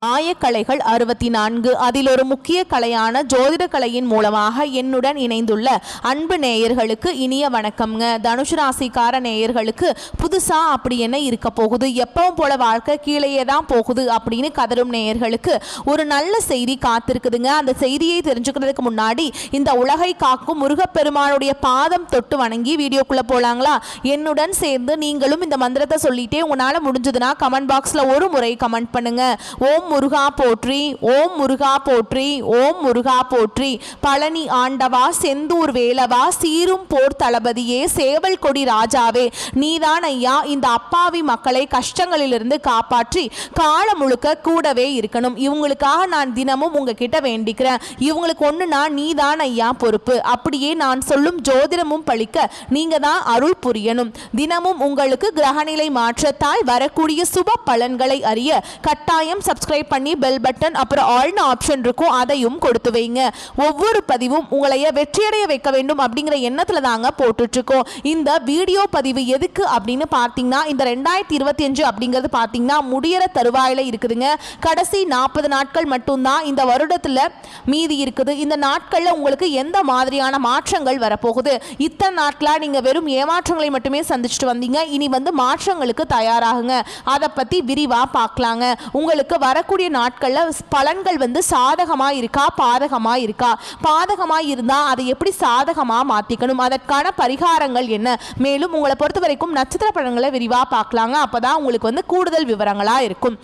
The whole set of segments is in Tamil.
ஆயக்கலைகள் 64 அதில் ஒரு முக்கிய கலையான ஜோதிட கலையின் மூலமாக என்னுடன் இணைந்துள்ள அன்பு நேயர்களுக்கு இனிய வணக்கம்ங்க. தனுசு ராசிக்கார நேயர்களுக்கு புதுசா அப்படி என்ன இருக்க போகுது, எப்பவும் போல வாழ்க்கை கீழேயே தான் போகுது அப்படின்னு கதரும் நேயர்களுக்கு ஒரு நல்ல செய்தி காத்திருக்குதுங்க. அந்த செய்தியை தெரிஞ்சுக்கிறதுக்கு முன்னாடி இந்த உலகை காக்கும் முருகப்பெருமானுடைய பாதம் தொட்டு வணங்கி வீடியோக்குள்ள போலாங்களா? என்னுடன் சேர்ந்து நீங்களும் இந்த மந்திரத்தை சொல்லிட்டே உங்களால முடிஞ்சதுன்னா கமெண்ட் பாக்ஸ்ல ஒரு முறை கமெண்ட் பண்ணுங்க. ஓம் முருகா போற்றி, ஓம் முருகா போற்றி, ஓம் முருகா போற்றி. பழனி ஆண்டவா, செந்தூர் வேலவா, சீரும் போர் தளபதியே, சேவல் கொடி ராஜாவே, நீதான் ஐயா இந்த அப்பாவி மக்களை கஷ்டங்களிலிருந்து காப்பாற்றி காலம் முழுக்க கூடவே இருக்கணும். இவங்களுக்காக நான் தினமும் உங்ககிட்ட வேண்டிக்கிறேன். இவங்களுக்கு ஒண்ணுனா நீதான் ஐயா பொறுப்பு. அப்படியே நான் சொல்லும் ஜோதிடமும் பழிக்க நீங்க தான் அருள் புரியணும். தினமும் உங்களுக்கு கிரகநிலை மாற்றத்தால் வரக்கூடிய சுப பலன்களை அறிய கட்டாயம் சப்ஸ்கிரைப் பண்ணி பெல் பட்டன் அப்புறம் ஆல்னு ஆப்ஷன் இருக்கும், அதையும் கொடுத்து வைங்க. ஒவ்வொரு பதிவும் உங்களைய வெற்றியடைய வைக்க வேண்டும் அப்படிங்கிற எண்ணத்துல தாங்க போட்டுட்டு இருக்கோம். இந்த வீடியோ பதிவு எதுக்கு அப்படின்னு பார்த்தீங்கன்னா, இந்த 2025 அப்படிங்கிறது பார்த்தீங்கன்னா முடியற தருவாயில இருக்குதுங்க. கடைசி 40 நாட்கள் மட்டும்தான் இந்த வருடத்துல மீதி இருக்குது. இந்த நாட்கள்ல உங்களுக்கு எந்த மாதிரியான மாற்றங்கள் வரப்போகுது? இத்தனை நாட்களா நீங்க வெறும் ஏமாற்றங்களை மட்டுமே சந்திச்சுட்டு வந்தீங்க. இனி மாற்றங்களுக்கு தயாராகுங்க. அதை பத்தி விரிவா பார்க்கலாங்க. உங்களுக்கு வரக்கூடிய நாட்கள்ல பலன்கள் சாதகமா இருக்கா, பாதகமா இருக்கா? பாதகமா இருந்தா அதை எப்படி சாதகமா மாத்திக்கணும், அதற்கான பரிகாரங்கள் என்ன? மேலும் உங்களை பொறுத்த வரைக்கும் நட்சத்திர பலன்களை விரிவா பார்க்கலாங்க. அப்பதான் உங்களுக்கு கூடுதல் விவரங்களா இருக்கும்.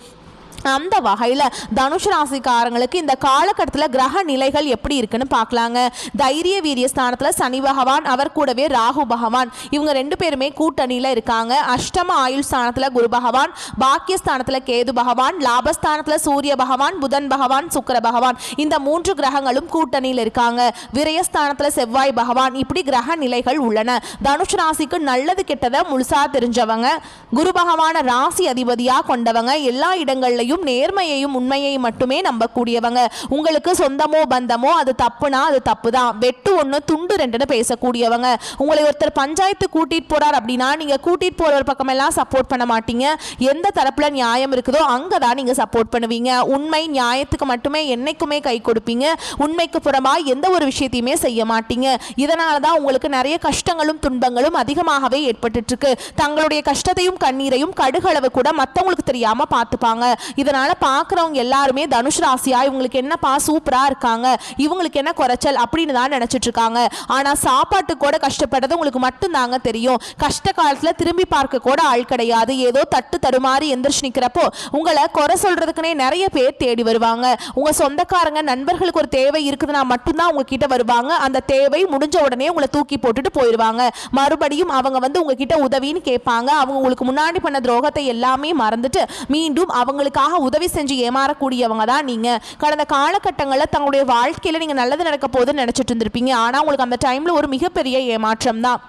அந்த வகையில் தனுஷ் ராசிக்காரங்களுக்கு இந்த காலகட்டத்தில் கிரக நிலைகள் எப்படி இருக்குன்னு பார்க்கலாங்க. தைரிய வீரிய ஸ்தானத்தில் சனி பகவான், அவர் கூடவே ராகு பகவான், இவங்க ரெண்டு பேருமே கூட்டணியில் இருக்காங்க. அஷ்டம ஆயுள் ஸ்தானத்தில் குரு பகவான், பாக்கியஸ்தானத்தில் கேது பகவான், லாபஸ்தானத்தில் சூரிய பகவான், புதன் பகவான், சுக்கிர பகவான், இந்த 3 கிரகங்களும் கூட்டணியில் இருக்காங்க. விரயஸ்தானத்தில் செவ்வாய் பகவான், இப்படி கிரக நிலைகள் உள்ளன. தனுஷ் ராசிக்கு நல்லது கெட்டதை முழுசா தெரிஞ்சவங்க, குரு பகவான ராசி அதிபதியா கொண்டவங்க, எல்லா இடங்கள்லையும் நேர்மையையும் உண்மையையும் மட்டுமே நம்பக்கூடியவங்க. உங்களுக்கு சொந்தமோ பந்தமோ அது தப்புனா அது தப்பு தான், வெட்டு ஒன்று துண்டு ரெண்டுன்னு பேசக்கூடியவங்க. உங்களை ஒருத்தர் பஞ்சாயத்து கூட்டிட்டு போறார் அப்படின்னா நீங்க கூட்டிட்டு போறவர் பக்கமெல்லாம் சப்போர்ட் பண்ண மாட்டீங்க. எந்த தரப்புல நியாயம் இருக்குதோ அங்கதான் நீங்க சப்போர்ட் பண்ணுவீங்க. உண்மை நியாயத்துக்கு மட்டுமே என்னைக்குமே கை கொடுப்பீங்க. உண்மைக்கு புறமா எந்த ஒரு விஷயத்தையுமே செய்ய மாட்டீங்க. இதனாலதான் உங்களுக்கு நிறைய கஷ்டங்களும் துன்பங்களும் அதிகமாகவே ஏற்பட்டு இருக்கு. தங்களுடைய கஷ்டத்தையும் கண்ணீரையும் கடுகளவு கூட மற்றவங்களுக்கு தெரியாம பார்த்துப்பாங்க. இதனால பார்க்குறவங்க எல்லாருமே தனுஷ் ராசியா இவங்களுக்கு என்னப்பா சூப்பரா இருக்காங்க, இவங்களுக்கு என்ன குறைச்சல் அப்படின்னு தான் நினைச்சிட்டு இருக்காங்க. ஆனா சாப்பாட்டு கூட கஷ்டப்படுறது உங்களுக்கு மட்டும்தாங்க தெரியும். கஷ்ட காலத்துல திரும்பி பார்க்க கூட ஆள் கிடையாது. ஏதோ தட்டு தடுமாறி எந்திரிச்சு நிக்கிறப்போ உங்களை குறை சொல்றதுக்குனே நிறைய பேர் தேடி வருவாங்க. உங்க சொந்தக்காரங்க நண்பர்களுக்கு ஒரு தேவை இருக்குதுன்னா மட்டும்தான் உங்ககிட்ட வருவாங்க. அந்த தேவை முடிஞ்ச உடனே உங்களை தூக்கி போட்டுட்டு போயிடுவாங்க. மறுபடியும் அவங்க உங்ககிட்ட உதவின்னு கேட்பாங்க. அவங்க உங்களுக்கு முன்னாடி பண்ண துரோகத்தை எல்லாமே மறந்துட்டு மீண்டும் அவங்களுக்காக உதவி செஞ்சு ஏமாறக்கூடியவங்க தான் நீங்க. கடந்த காலகட்டங்களில் தங்களுடைய வாழ்க்கையில நீங்க நல்லது நடக்க போகுதுன்னு நினைச்சிட்டு இருந்திருப்பீங்க. ஆனா உங்களுக்கு அந்த டைம்ல ஒரு மிகப்பெரிய ஏமாற்றம் தான்.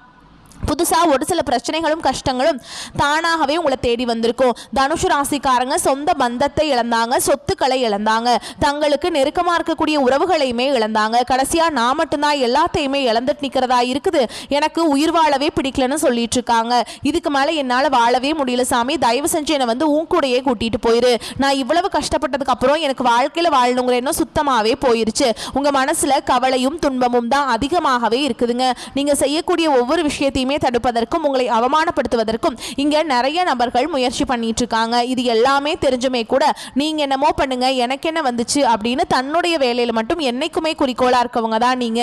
புதுசா ஒரு சில பிரச்சனைகளும் கஷ்டங்களும் தானாகவே உங்களை தேடி வந்திருக்கும். தனுஷு ராசிக்காரங்க சொந்த பந்தத்தை இழந்தாங்க, சொத்துக்களை இழந்தாங்க, தங்களுக்கு நெருக்கமா இருக்கக்கூடிய உறவுகளையுமே இழந்தாங்க. கடைசியா நான் மட்டும்தான் எல்லாத்தையுமே இழந்துட்டு நிக்கிறதா இருக்குது, எனக்கு உயிர் வாழவே பிடிக்கலன்னு சொல்லிட்டு இருக்காங்க. இதுக்கு மேல என்னால வாழவே முடியல சாமி, தயவு செஞ்சு என்னை உன் கூடையே கூட்டிட்டு போயிரு. நான் இவ்வளவு கஷ்டப்பட்டதுக்கு அப்புறம் எனக்கு வாழ்க்கையில வாழணுங்கிற எண்ணம் சுத்தமாவே போயிருச்சு. உங்க மனசுல கவலையும் துன்பமும் தான் அதிகமாகவே இருக்குதுங்க. நீங்க செய்யக்கூடிய ஒவ்வொரு விஷயத்தையுமே தடுப்பதற்கும் உங்களை அவமானப்படுத்துவதற்கும் இங்க நிறைய நபர்கள் முயற்சி பண்ணிட்டு இருக்காங்க. இது எல்லாமே தெரிஞ்சுமே கூட நீங்க என்னமோ பண்ணுங்க எனக்கு என்ன வந்துச்சு அப்படின்னு தன்னுடைய வேலையில மட்டும் என்னைக்குமே குறிக்கோளா இருக்கவங்க தான் நீங்க.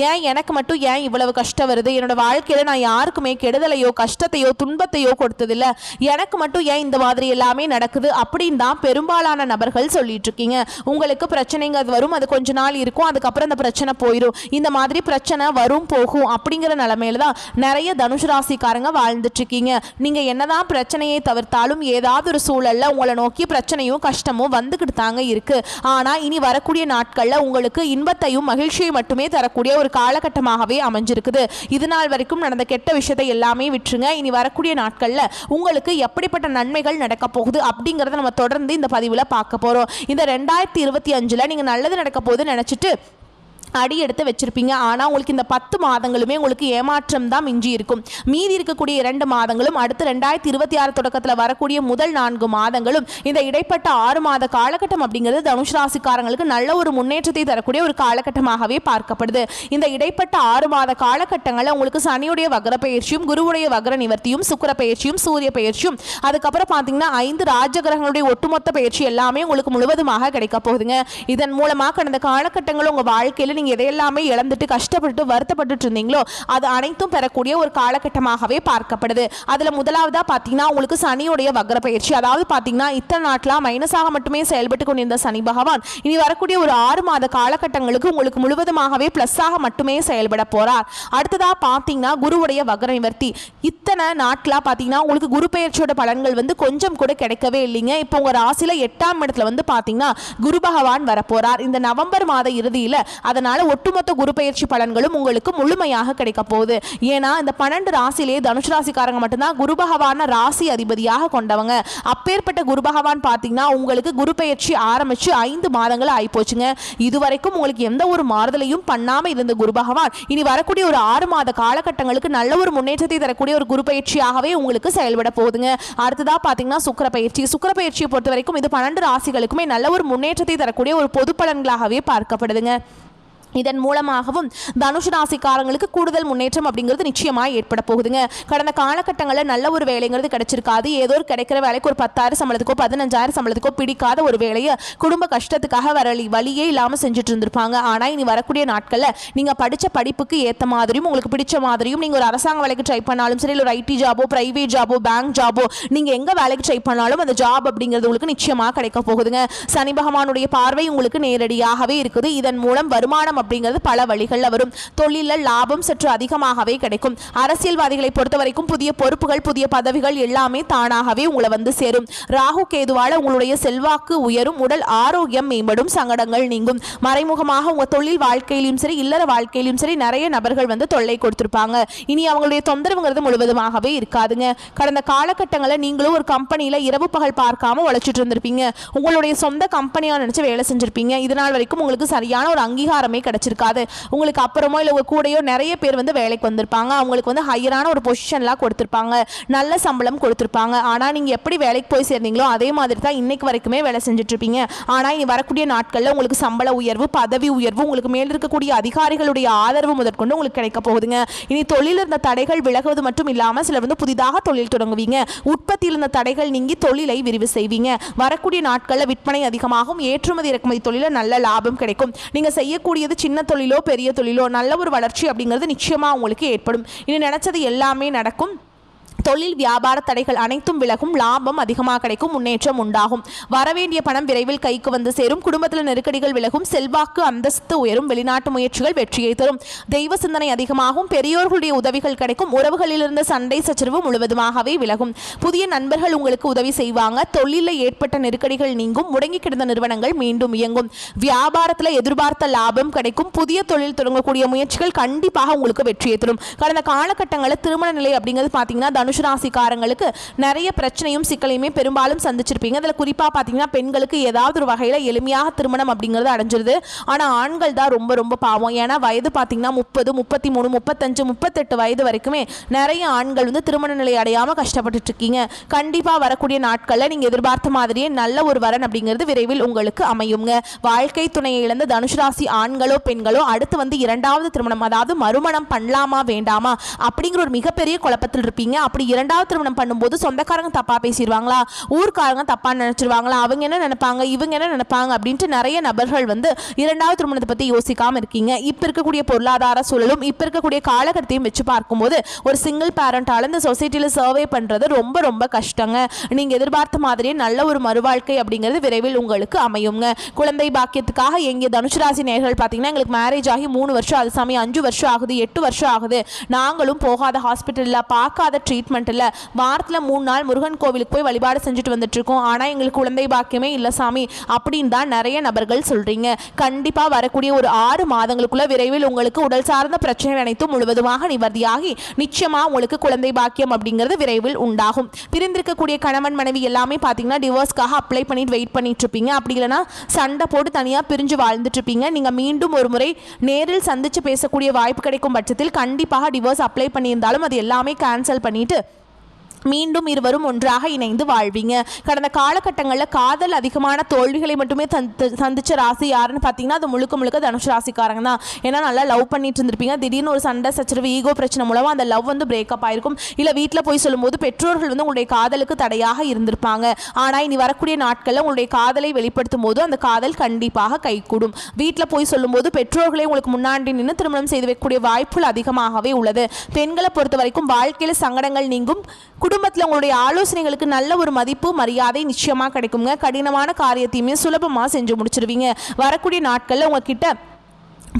ஏன் எனக்கு மட்டும் ஏன் இவ்வளவு கஷ்டம் வருது, என்னோட வாழ்க்கையில நான் யாருக்குமே கெடுதலையோ கஷ்டத்தையோ துன்பத்தையோ கொடுத்ததில்ல, எனக்கு மட்டும் ஏன் இந்த மாதிரி எல்லாமே நடக்குது அப்படின்னு தான் பெரும்பாலான நபர்கள் சொல்லிட்டு இருக்கீங்க. உங்களுக்கு பிரச்சனைங்க வரும், அது கொஞ்ச நாள் இருக்கும், அதுக்கப்புறம் அந்த பிரச்சனை போயிடும். இந்த மாதிரி பிரச்சனை வரும் போகும் அப்படிங்கிற நிலைமையில தான் நிறைய தனுஷ் ராசிக்காரங்க வாழ்ந்துட்டு இருக்கீங்க. நீங்க என்னதான் பிரச்சனையை தவிர்த்தாலும் ஏதாவது ஒரு சூழல்ல உங்களை நோக்கி பிரச்சனையும் கஷ்டமும் வந்துகிட்டு தாங்க இருக்கு. ஆனா இனி வரக்கூடிய நாட்கள்ல உங்களுக்கு இன்பத்தையும் மகிழ்ச்சியை மட்டுமே தரக்கூடிய ஒரு காலகட்டமாகவே அமைஞ்சிருக்குது. இது நாள் வரைக்கும் நடந்த கெட்ட விஷயத்தை எல்லாமே விட்டுருங்க. இனி வரக்கூடிய நாட்கள்ல உங்களுக்கு எப்படிப்பட்ட நன்மைகள் நடக்க போகுது அப்படிங்கறத நம்ம தொடர்ந்து இந்த பதிவுல பார்க்க போறோம். இந்த 2025ல நீங்க நல்லது நடக்க போகுது நினைச்சிட்டு அடி எடுத்து வச்சிருப்பீங்க. ஆனால் உங்களுக்கு இந்த 10 மாதங்களுமே உங்களுக்கு ஏமாற்றம் தான் மிஞ்சி இருக்கும். மீதி இருக்கக்கூடிய 2 மாதங்களும் அடுத்து 2026 தொடக்கத்தில் வரக்கூடிய முதல் 4 மாதங்களும் இந்த இடைப்பட்ட 6 மாத காலகட்டம் அப்படிங்கிறது தனுஷ் ராசிக்காரங்களுக்கு நல்ல ஒரு முன்னேற்றத்தை தரக்கூடிய ஒரு காலகட்டமாகவே பார்க்கப்படுது. இந்த இடைப்பட்ட 6 மாத காலகட்டங்களில் உங்களுக்கு சனியுடைய வக்ர பயிற்சியும் குருவுடைய வக்ர நிவர்த்தியும் சுக்கிர பயிற்சியும் சூரிய பயிற்சியும் அதுக்கப்புறம் பார்த்தீங்கன்னா 5 ராஜகிரகங்களுடைய ஒட்டுமொத்த பயிற்சி எல்லாமே உங்களுக்கு முழுவதுமாக கிடைக்க போகுதுங்க. இதன் மூலமாக கடந்த காலகட்டங்கள் உங்கள் வாழ்க்கையில் நீங்கள் எதையெல்லாமே இழந்துட்டு கஷ்டப்பட்டு வருத்தப்பட்டு இருந்தீங்களோ அது அனைத்தும் பெறக்கூடிய ஒரு காலகட்டமாகவே பார்க்கப்படுது. அதில் முதலாவதாக பார்த்தீங்கன்னா உங்களுக்கு சனியுடைய வக்ர பயிற்சி, அதாவது பார்த்தீங்கன்னா இத்தனை நாட்களாக மைனஸாக மட்டுமே செயல்பட்டு கொண்டிருந்த சனி பகவான் இனி வரக்கூடிய ஒரு 6 மாத காலகட்டங்களுக்கு உங்களுக்கு முழுவதுமாகவே பிளஸ்ஸாக மட்டுமே செயல்பட போறார். அடுத்ததாக பார்த்தீங்கன்னா குருவுடைய வக்ர நிவர்த்தி. இத்தனை நாட்களாக பார்த்தீங்கன்னா உங்களுக்கு குரு பயிற்சியோட பலன்கள் வந்து கொஞ்சம் கூட கிடைக்கவே இல்லைங்க. இப்போ உங்கள் ராசியில் 8ஆம் இடத்துல வந்து பார்த்தீங்கன்னா குரு பகவான் வரப்போறார் இந்த நவம்பர் மாத இறுதியில். அதனால ஒட்டுமொத்த குரு பயிற்சி பலன்களும் உங்களுக்கு முழுமையாக கிடைக்க போகுது. ஏன்னா இந்த 12 ராசியிலே தனுஷ் ராசிக்காரங்க மட்டும்தான் குரு பகவான ராசி அதிபதியாக கொண்டவங்க. அப்பேற்பட்ட குரு பகவான் பார்த்தீங்கன்னா உங்களுக்கு குரு பயிற்சி ஆரம்பிச்சு 5 மாதங்கள் ஆயிப்போச்சுங்க. இதுவரைக்கும் உங்களுக்கு எந்த ஒரு மாறுதலையும் பண்ணாம இருந்த குரு பகவான் இனி வரக்கூடிய ஒரு 6 மாத காலகட்டங்களுக்கு நல்ல ஒரு முன்னேற்றத்தை தரக்கூடிய ஒரு குரு பயிற்சியாகவே உங்களுக்கு செயல்பட போகுதுங்க. அடுத்ததா பார்த்தீங்கன்னா சுக்கிர பயிற்சி. சுக்கிர பயிற்சியை பொறுத்த வரைக்கும் இது 12 ராசிகளுக்குமே நல்ல ஒரு முன்னேற்றத்தை தரக்கூடிய ஒரு பொது பலன்களாகவே பார்க்கப்படுதுங்க. இதன் மூலமாகவும் தனுஷ் ராசிக்காரங்களுக்கு கூடுதல் முன்னேற்றம் அப்படிங்கிறது நிச்சயமாக ஏற்பட போகுதுங்க. கடந்த காலகட்டங்களில் நல்ல ஒரு வேலைங்கிறது கிடைச்சிருக்காது. ஏதோ ஒரு கிடைக்கிற வேலைக்கு ஒரு 10,000 சம்பளத்துக்கோ 15,000 சம்பளத்துக்கோ பிடிக்காத ஒரு வேலையை குடும்ப கஷ்டத்துக்காக வழியே இல்லாமல் செஞ்சுட்டு இருந்திருப்பாங்க. ஆனால் இனி வரக்கூடிய நாட்களில் நீங்கள் படித்த படிப்புக்கு ஏற்ற மாதிரியும் உங்களுக்கு பிடிச்ச மாதிரியும் நீங்கள் ஒரு அரசாங்க வேலைக்கு ட்ரை பண்ணாலும் சரி, இல்லை ஒரு ஐடி ஜாபோ பிரைவேட் ஜாபோ பேங்க் ஜாபோ நீங்கள் எங்கே வேலைக்கு ட்ரை பண்ணாலும் அந்த ஜாப் அப்படிங்கிறது உங்களுக்கு நிச்சயமாக கிடைக்க போகுதுங்க. சனி பகவானுடைய பார்வை உங்களுக்கு நேரடியாகவே இருக்குது. இதன் மூலம் வருமானம் அப்படிங்கிறது பல வழிகளில் வரும். தொழிலில் லாபம் சற்று அதிகமாகவே கிடைக்கும். அரசியல்வாதிகளை பொறுத்த வரைக்கும் புதிய பொறுப்புகள் புதிய பதவிகள் எல்லாமே தானாகவே உங்களை வந்து சேரும். ராகு கேதுவால உங்களுடைய செல்வாக்கு உயரும், உடல் ஆரோக்கியம் மேம்படும், சங்கடங்கள் நீங்கும். மறைமுகமாக உங்க தொழில் வாழ்க்கையிலும் சரி இல்லற வாழ்க்கையிலும் சரி நிறைய நபர்கள் வந்து தொல்லை கொடுத்திருப்பாங்க. இனி அவங்களுடைய தொந்தரவுங்கிறது முழுவதுமாகவே இருக்காதுங்க. கடந்த காலகட்டங்களில் நீங்களும் ஒரு கம்பெனியில் இரவு பகல் பார்க்காம உழைச்சிட்டு இருந்திருப்பீங்க. உங்களுடைய சொந்த கம்பெனியாக நினைச்சு வேலை செஞ்சிருப்பீங்க. இதனால் வரைக்கும் உங்களுக்கு சரியான ஒரு அங்கீகாரமே கிடைச்சிருக்காது. உங்களுக்கு அப்புறமோ இல்லை உங்க கூடயோ நிறைய பேர் வந்து வேலைக்கு வந்திருப்பாங்க. அவங்களுக்கு வந்து ஹையரான ஒரு பொசிஷன்லாம் கொடுத்துருப்பாங்க, நல்ல சம்பளம் கொடுத்துருப்பாங்க. ஆனால் நீங்கள் எப்படி வேலைக்கு போய் சேர்ந்தீங்களோ அதே மாதிரி தான் இன்னைக்கு வரைக்குமே வேலை செஞ்சுட்டு இருப்பீங்க. ஆனால் இனி வரக்கூடிய நாட்களில் உங்களுக்கு சம்பள உயர்வு பதவி உயர்வு உங்களுக்கு மேல் இருக்கக்கூடிய அதிகாரிகளுடைய ஆதரவு முதற்கொண்டு உங்களுக்கு கிடைக்க போகுதுங்க. இனி தொழில் இருந்த தடைகள் விலகுவது மட்டும் இல்லாமல் சிலர் வந்து புதிதாக தொழில் தொடங்குவீங்க. உற்பத்தியில் இருந்த தடைகள் நீங்கி தொழிலை விரிவு செய்வீங்க. வரக்கூடிய நாட்களில் விற்பனை அதிகமாகும். ஏற்றுமதி இறக்குமதி தொழில நல்ல லாபம் கிடைக்கும். நீங்கள் செய்யக்கூடியது சின்ன தொழிலோ பெரிய தொழிலோ நல்ல ஒரு வளர்ச்சி அப்படிங்கிறது நிச்சயமாக உங்களுக்கு ஏற்படும். இனி நினைச்சது எல்லாமே நடக்கும். தொழில் வியாபார தடைகள் அனைத்தும் விலகும். லாபம் அதிகமாக கிடைக்கும். முன்னேற்றம் உண்டாகும். வரவேண்டிய பணம் விரைவில் கைக்கு வந்து சேரும். குடும்பத்தில் நெருக்கடிகள் விலகும். செல்வாக்கு அந்தஸ்து உயரும். வெளிநாட்டு முயற்சிகள் வெற்றியை தரும். தெய்வ சிந்தனை அதிகமாகும். பெரியோர்களுடைய உதவிகள் கிடைக்கும். உறவுகளில் இருந்த சண்டை சச்சரவு முழுவதுமாகவே விலகும். புதிய நண்பர்கள் உங்களுக்கு உதவி செய்வாங்க. தொழிலில் ஏற்பட்ட நெருக்கடிகள் நீங்கும். முடங்கி கிடந்த நிறுவனங்கள் மீண்டும் இயங்கும். வியாபாரத்தில் எதிர்பார்த்த லாபம் கிடைக்கும். புதிய தொழில் தொடங்கக்கூடிய முயற்சிகள் கண்டிப்பாக உங்களுக்கு வெற்றியை தரும். கடந்த காலகட்டங்களில் திருமண நிலை அப்படிங்கிறது பார்த்தீங்கன்னா தனுஷ் ராசிக்காரங்களுக்கு நிறைய பிரச்சனையும் சிக்கலையுமே பெரும்பாலும் சந்திச்சிருப்பீங்க. அதில் குறிப்பாக பார்த்தீங்கன்னா பெண்களுக்கு ஏதாவது ஒரு வகையில் எளிமையாக திருமணம் அப்படிங்கிறது அடைஞ்சிருது. ஆனால் ஆண்கள் தான் ரொம்ப ரொம்ப பாவம். ஏன்னா வயது பார்த்தீங்கன்னா 30 33 35 38 வயது வரைக்குமே நிறைய ஆண்கள் வந்து திருமண நிலை அடையாமல் கஷ்டப்பட்டுட்டு இருக்கீங்க. கண்டிப்பாக வரக்கூடிய நாட்களில் நீங்கள் எதிர்பார்த்த மாதிரியே நல்ல ஒரு வரன் அப்படிங்கிறது விரைவில் உங்களுக்கு அமையுங்க. வாழ்க்கை துணையை இழந்த தனுஷ் ராசி ஆண்களோ பெண்களோ அடுத்து வந்து 2வது திருமணம் அதாவது மறுமணம் பண்ணலாமா வேண்டாமா அப்படிங்கிற ஒரு மிகப்பெரிய குழப்பத்தில் இருப்பீங்க. அப்படி 2வது திருமணம் பண்ணும்போது சொந்தக்காரங்க தப்பா பேசிடுவாங்களா, ஊர்க்காரங்க தப்பா நினைச்சிருவாங்களா, அவங்க என்ன நினைப்பாங்க இவங்க என்ன நினைப்பாங்க அப்படின்ட்டு நிறைய நபர்கள் வந்து 2வது திருமணத்தை பத்தி யோசிக்காம இருக்கீங்க. இப்ப இருக்கக்கூடிய பொருளாதார சூழலும் இப்ப இருக்கக்கூடிய காலகட்டத்தையும் வச்சு பார்க்கும்போது ஒரு சிங்கிள் பேரண்டால இந்த சொசைட்டில சர்வே பண்றது ரொம்ப ரொம்ப கஷ்டங்க. நீங்க எதிர்பார்த்த மாதிரியே நல்ல ஒரு மறுவாழ்க்கை அப்படிங்கிறது விரைவில் உங்களுக்கு அமையுங்க. குழந்தை பாக்கியத்துக்காக எங்க தனுஷ் ராசி நேயர்கள் பார்த்தீங்கன்னா எங்களுக்கு மேரேஜ் ஆகி 3 வருஷம் அது சமயம் 5 வருஷம் ஆகுது 8 வருஷம் ஆகுது, நாங்களும் போகாத ஹாஸ்பிட்டலில் பார்க்காத ட்ரீட்மெண்ட் கமிட்மெண்ட் இல்லை, வாரத்தில் 3 நாள் முருகன் கோவிலுக்கு போய் வழிபாடு செஞ்சுட்டு வந்துட்டு இருக்கோம், ஆனால் எங்களுக்கு குழந்தை பாக்கியமே இல்லை சாமி அப்படின்னு தான் நிறைய நபர்கள் சொல்றீங்க. கண்டிப்பா வரக்கூடிய ஒரு 6 மாதங்களுக்குள்ள விரைவில் உங்களுக்கு உடல் சார்ந்த பிரச்சனை அனைத்தும் முழுவதுமாக நிவர்த்தியாகி நிச்சயமா உங்களுக்கு குழந்தை பாக்கியம் அப்படிங்கிறது விரைவில் உண்டாகும். பிரிந்திருக்கக்கூடிய கணவன் மனைவி எல்லாமே பார்த்தீங்கன்னா டிவோர்ஸ்க்காக அப்ளை பண்ணிட்டு வெயிட் பண்ணிட்டு இருப்பீங்க. அப்படி இல்லைன்னா சண்டை போட்டு தனியாக பிரிஞ்சு வாழ்ந்துட்டு இருப்பீங்க. நீங்கள் மீண்டும் ஒரு முறை நேரில் சந்திச்சு பேசக்கூடிய வாய்ப்பு கிடைக்கும் பட்சத்தில் கண்டிப்பாக டிவோர்ஸ் அப்ளை பண்ணியிருந்தாலும் அது எல்லாமே கேன்சல் பண்ணிட்டு மீண்டும் இருவரும் ஒன்றாக இணைந்து வாழ்வீங்க. கடந்த காலகட்டங்களில் காதல் அதிகமான தோல்விகளை மட்டுமே சந்திச்ச ராசி யாருன்னு பார்த்தீங்கன்னா அது முழுக்க முழுக்க தனுஷ் ராசிக்காரங்க தான். ஏன்னா நல்லா லவ் பண்ணிட்டு இருந்திருப்பீங்க, திடீர்னு ஒரு சண்டை சச்சரவு ஈகோ பிரச்சனை மூலமாக அந்த லவ் வந்து பிரேக்கப் ஆயிருக்கும். இல்லை வீட்டில் போய் சொல்லும்போது பெற்றோர்கள் வந்து உங்களுடைய காதலுக்கு தடையாக இருந்திருப்பாங்க. ஆனால் இனி வரக்கூடிய நாட்களில் உங்களுடைய காதலை வெளிப்படுத்தும் போது அந்த காதல் கண்டிப்பாக கைகூடும். வீட்டில் போய் சொல்லும்போது பெற்றோர்களை உங்களுக்கு முன்னாடி நின்று திருமணம் செய்து வைக்கக்கூடிய வாய்ப்புகள் அதிகமாகவே உள்ளது. பெண்களை பொறுத்த வரைக்கும் வாழ்க்கையில் சங்கடங்கள் நீங்கும். குடும்பத்தில் உங்களுடைய ஆலோசனைகளுக்கு நல்ல ஒரு மதிப்பு மரியாதை நிச்சயமா கிடைக்குங்க. கடினமான காரியத்தையுமே சுலபமா செஞ்சு முடிச்சிருவீங்க. வரக்கூடிய நாட்கள்ல உங்ககிட்ட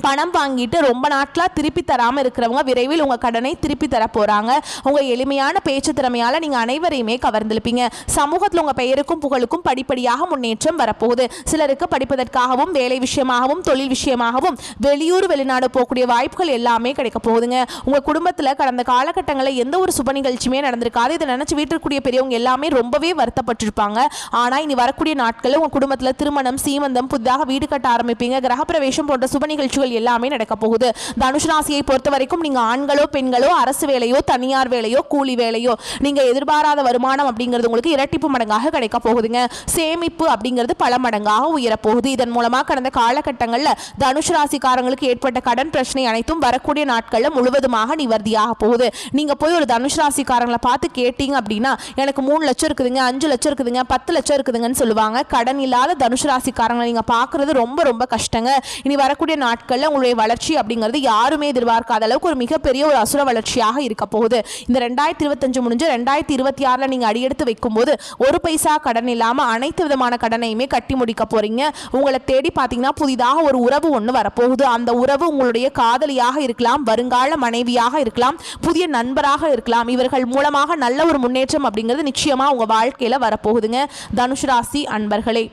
பணம் வாங்கிட்டு ரொம்ப நாட்களாக திருப்பி தராமல் இருக்கிறவங்க விரைவில் உங்கள் கடனை திருப்பி தர போகிறாங்க. உங்கள் எளிமையான பேச்சு திறமையால் நீங்கள் அனைவரையுமே கவர்ந்திருப்பீங்க. சமூகத்தில் உங்கள் பெயருக்கும் புகழுக்கும் படிப்படியாக முன்னேற்றம் வரப்போகுது. சிலருக்கு படிப்பதற்காகவும் வேலை விஷயமாகவும் தொழில் விஷயமாகவும் வெளியூர் வெளிநாடு போகக்கூடிய வாய்ப்புகள் எல்லாமே கிடைக்க போகுதுங்க. உங்கள் குடும்பத்தில் கடந்த காலகட்டங்களில் எந்த ஒரு சுப நிகழ்ச்சியுமே நடந்திருக்காது. இதை நினச்சி வீட்டிற்குரிய பெரியவங்க எல்லாமே ரொம்பவே வருத்தப்பட்டிருப்பாங்க. ஆனால் இனி வரக்கூடிய நாட்களில் உங்கள் குடும்பத்தில் திருமணம் சீமந்தம் புதிதாக வீடு கட்ட ஆரம்பிப்பீங்க. கிரகப்பிரவேசம் போன்ற சுப நிகழ்ச்சி எல்லாமே நடக்க போகுது. தனுஷ் ராசியை பொறுத்த வரைக்கும் நீங்க ஆண்களோ பெண்களோ அரசு வேலையோ தனியார் வேலையோ கூலி வேலையோ நீங்க எதிர்பாராத வருமானம் அப்படிங்கிறது உங்களுக்கு இரட்டிப்பு மடங்காக கிடைக்க போகுதுங்க. சேமிப்பு அப்படிங்கிறது பல மடங்காக உயரப்போகுது. இதன் மூலமா கடந்த காலகட்டங்களில் தனுஷ் ராசிக்காரங்களுக்கு ஏற்பட்ட கடன் பிரச்சனை அனைத்தும் வரக்கூடிய நாட்களில் முழுவதுமாக நிவர்த்தியாக போகுது. நீங்க போய் ஒரு தனுஷ் ராசிக்காரங்களை பார்த்து கேட்டீங்க அப்படின்னா எனக்கு 3 லட்சம் இருக்குதுங்க, 5 லட்சம் இருக்குதுங்க, 10 லட்சம் இருக்குதுங்கன்னு சொல்லுவாங்க. கடன் இல்லாத தனுஷ் ராசிக்காரங்களை நீங்க பார்க்கறது ரொம்ப ரொம்ப கஷ்டங்க. இனி வரக்கூடிய நாட்கள் உங்களுடைய வளர்ச்சி அப்படிங்கிறது யாருமே எதிர்பார்க்காத அளவுக்கு ஒரு மிகப்பெரிய ஒரு அசுர வளர்ச்சியாக இருக்க போகுது. இந்த 2025 முடிஞ்சு 2026 நீங்க அடியெடுத்து வைக்கும் போது ஒரு பைசா கடன் இல்லாம அனைத்து விதமான கடனையுமே கட்டி முடிக்க போறீங்க. உங்களை தேடி பாத்தீங்கன்னா புதிதாக ஒரு உறவு ஒன்று வரப்போகுது. அந்த உறவு உங்களுடைய காதலியாக இருக்கலாம், வருங்கால மனைவியாக இருக்கலாம், புதிய நண்பராக இருக்கலாம். இவர்கள் மூலமாக நல்ல ஒரு முன்னேற்றம் அப்படிங்கிறது நிச்சயமா உங்க வாழ்க்கையில வரப்போகுதுங்க. தனுஷ் ராசி அன்பர்களே,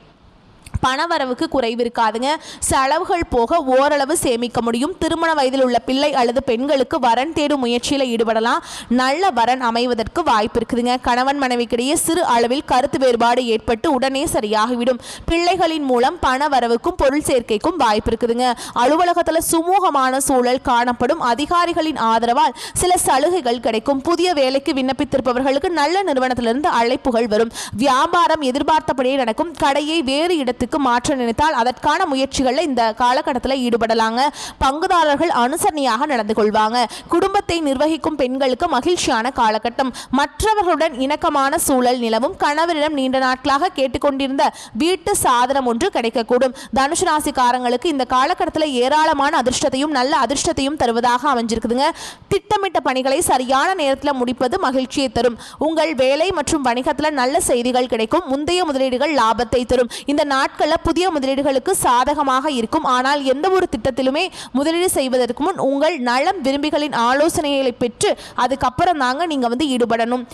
பணவரவுக்கு குறைவு இருக்காதுங்க. செலவுகள் போக ஓரளவு சேமிக்க முடியும். திருமண வயதில் உள்ள பிள்ளை அல்லது பெண்களுக்கு வரன் தேடும் முயற்சியில் ஈடுபடலாம். நல்ல வரன் அமைவதற்கு வாய்ப்பு இருக்குதுங்க. கணவன் மனைவிக்கிடையே சிறு அளவில் கருத்து வேறுபாடு ஏற்பட்டு உடனே சரியாகிவிடும். பிள்ளைகளின் மூலம் பண வரவுக்கும் பொருள் சேர்க்கைக்கும் வாய்ப்பு இருக்குதுங்க. அலுவலகத்தில் சுமூகமான சூழல் காணப்படும். அதிகாரிகளின் ஆதரவால் சில சலுகைகள் கிடைக்கும். புதிய வேலைக்கு விண்ணப்பித்திருப்பவர்களுக்கு நல்ல நிறுவனத்திலிருந்து அழைப்புகள் வரும். வியாபாரம் எதிர்பார்த்தபடியே நடக்கும். கடையை வேறு இடத்துக்கு மாற்ற நினைத்தால் அதற்கான முயற்சிகளில் இந்த காலகட்டத்தில் ஈடுபடலாங்க. பங்குதாரர்கள் அனுசரணையாக நடந்து கொள்வாங்க. குடும்பத்தை நிர்வகிக்கும் பெண்களுக்கு மகிழ்ச்சியான காலகட்டம். மற்றவர்களுடன் இணக்கமான சூழல் நிலவும். கணவரிடம் நீண்ட நாட்களாக கேட்டுக்கொண்டிருந்த வீட்டு சாதனம் ஒன்று கிடைக்கக்கூடும். தனுஷ் ராசிக்காரங்களுக்கு இந்த காலகட்டத்தில் ஏராளமான அதிர்ஷ்டத்தையும் நல்ல அதிர்ஷ்டத்தையும் தருவதாக அமைஞ்சிருக்குதுங்க. திட்டமிட்ட பணிகளை சரியான நேரத்தில் முடிப்பது மகிழ்ச்சியை தரும். உங்கள் வேலை மற்றும் வணிகத்தில் நல்ல செய்திகள் கிடைக்கும். முந்தைய முதலீடுகள் லாபத்தை தரும். இந்த நாட்களில் புதிய முதலீடுகளுக்கு சாதகமாக இருக்கும். ஆனால் எந்த ஒரு திட்டத்திலுமே முதலீடு செய்வதற்கு முன் உங்கள் நலம் விரும்பிகளின் ஆலோசனைகளை பெற்று அதுக்கப்புறம் தாங்க நீங்க ஈடுபடணும்.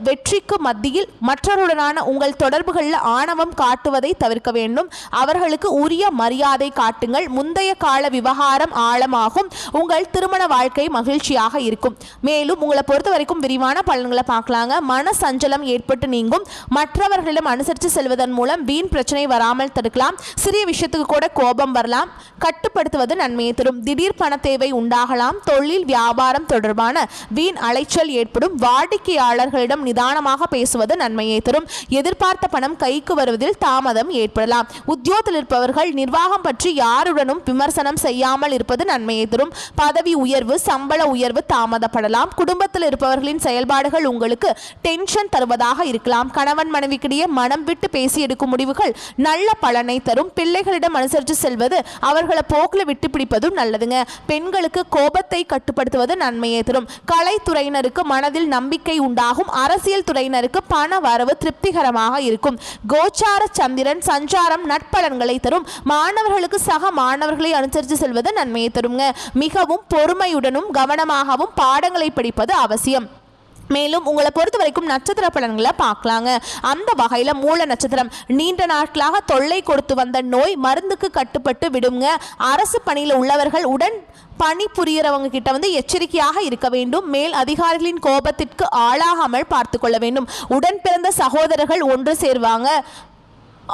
வெற்றிக்கு மத்தியில் மற்றவருடனான உங்கள் தொடர்புகளில் ஆணவம் காட்டுவதை தவிர்க்க வேண்டும். அவர்களுக்கு உரிய மரியாதை காட்டுங்கள். முந்தைய கால விவகாரம் ஆழமாகும். உங்கள் திருமண வாழ்க்கை மகிழ்ச்சியாக இருக்கும். மேலும் உங்களை பொறுத்த வரைக்கும் விரிவான பலன்களை பார்க்கலாங்க. மன சஞ்சலம் ஏற்பட்டு நீங்கும். மற்றவர்களிடம் அனுசரித்து செல்வதன் மூலம் வீண் பிரச்சனை வராமல் தடுக்கலாம். சிறிய விஷயத்துக்கு கூட கோபம் வரலாம். கட்டுப்படுத்துவது நன்மையை தரும். திடீர் பண தேவை உண்டாகலாம். தொழில் வியாபாரம் தொடர்பான வீண் அலைச்சல் ஏற்படும். வாடிக்கையாளர்களிடம் நிதானமாக பேசுவது நன்மையை தரும். எதிர்பார்த்த பணம் கைக்கு வருவதில் தாமதம் ஏற்படலாம். உத்தியோகத்தில் இருப்பவர்கள் நிர்வாகம் பற்றி யாருடனும் விமர்சனம் செய்யாமல் இருப்பது நன்மையை தரும். பதவி உயர்வு சம்பள உயர்வு தாமதப்படலாம். குடும்பத்தில் இருப்பவர்களின் செயல்பாடுகள் உங்களுக்கு டென்ஷன் தருவதாக இருக்கலாம். கணவன் மனைவிக்கிடையே மனம் விட்டு பேசி எடுக்கும் முடிவுகள் நல்ல பலனை தரும். பிள்ளைகளிடம் அனுசரித்து செல்வது அவர்களை போக்கில் விட்டு பிடிப்பதும் நல்லதுங்க. பெண்களுக்கு கோபத்தை கட்டுப்படுத்துவது நன்மையை தரும். கலைத்துறையினருக்கு மனதில் நம்பிக்கை உண்டாகும். அரசியல் துறையினருக்கு பண வரவு திருப்திகரமாக இருக்கும். கோச்சார சந்திரன் சஞ்சாரம் நட்பலன்களை தரும். மாணவர்களுக்கு சக மாணவர்களை அனுசரித்து செல்வது நன்மையை தருங்க. மிகவும் பொறுமையுடனும் கவனமாகவும் பாடங்களை படிப்பது அவசியம். மேலும் உங்களை பொறுத்த வரைக்கும் நட்சத்திர பலன்களை பார்க்கலாங்க. அந்த வகையில் மூல நட்சத்திரம், நீண்ட நாட்களாக தொல்லை கொடுத்து வந்த நோய் மருந்துக்கு கட்டுப்பட்டு விடுங்க. அரசு பணியில் உள்ளவர்கள் உடன் பணி புரியறவங்க கிட்ட எச்சரிக்கையாக இருக்க வேண்டும். மேல் அதிகாரிகளின் கோபத்திற்கு ஆளாகாமல் பார்த்து கொள்ள வேண்டும். உடன் பிறந்த சகோதரர்கள் ஒன்று சேர்வாங்க.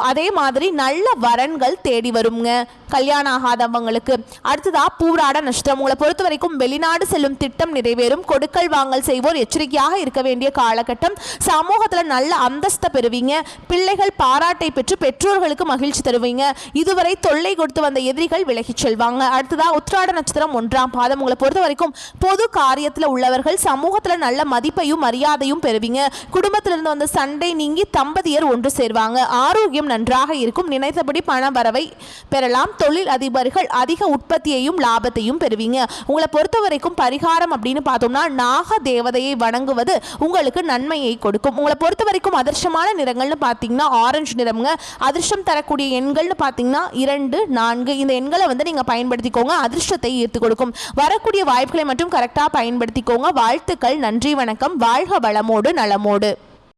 அதே மாதிரி நல்ல வரன்கள் தேடி வருங்க கல்யாணம் ஆகாதவங்களுக்கு. அடுத்ததா பூராட நட்சத்திரம், உங்களை பொறுத்த வரைக்கும் வெளிநாடு செல்லும் திட்டம் நிறைவேறும். கொடுக்கல் வாங்கல் செய்வோர் எச்சரிக்கையாக இருக்க வேண்டிய காலகட்டம். சமூகத்தில் நல்ல அந்தஸ்தை பெறுவீங்க. பிள்ளைகள் பாராட்டை பெற்று பெற்றோர்களுக்கு மகிழ்ச்சி தருவீங்க. இதுவரை தொல்லை கொடுத்து வந்த எதிரிகள் விலகிச் செல்வாங்க. அடுத்ததா உத்திராட நட்சத்திரம், 1ஆம் பாதம், உங்களை பொறுத்த வரைக்கும் பொது காரியத்தில் உள்ளவர்கள் சமூகத்தில் நல்ல மதிப்பையும் மரியாதையும் பெறுவீங்க. குடும்பத்திலிருந்து வந்த சண்டை நீங்கி தம்பதியர் ஒன்று சேர்வாங்க. ஆரோக்கியம் நன்றாக இருக்கும். நினைத்தபடி பண வரவை பெறலாம். தொழில் அதிபர்கள் அதிக உற்பத்தியையும் லாபத்தையும் பெறுவீங்க. உங்களை பொறுத்த வரைக்கும் பரிகாரம் அப்படின்னு பார்த்தோம்னா நாக தேவதையை வணங்குவது உங்களுக்கு நன்மையை கொடுக்கும். உங்களை பொறுத்த வரைக்கும் அதிர்ஷ்டமான நிறங்கள்னு பார்த்தீங்கன்னா ஆரஞ்சு நிறம்ங்க. அதிர்ஷ்டம் தரக்கூடிய எண்கள்னு பார்த்தீங்கன்னா 2, 4. இந்த எண்களை நீங்கள் பயன்படுத்திக்கோங்க. அதிர்ஷ்டத்தை ஈர்த்து கொடுக்கும். வரக்கூடிய வாய்ப்புகளை மட்டும் கரெக்டாக பயன்படுத்திக்கோங்க. வாழ்த்துக்கள். நன்றி, வணக்கம். வாழ்க வளமோடு நலமோடு.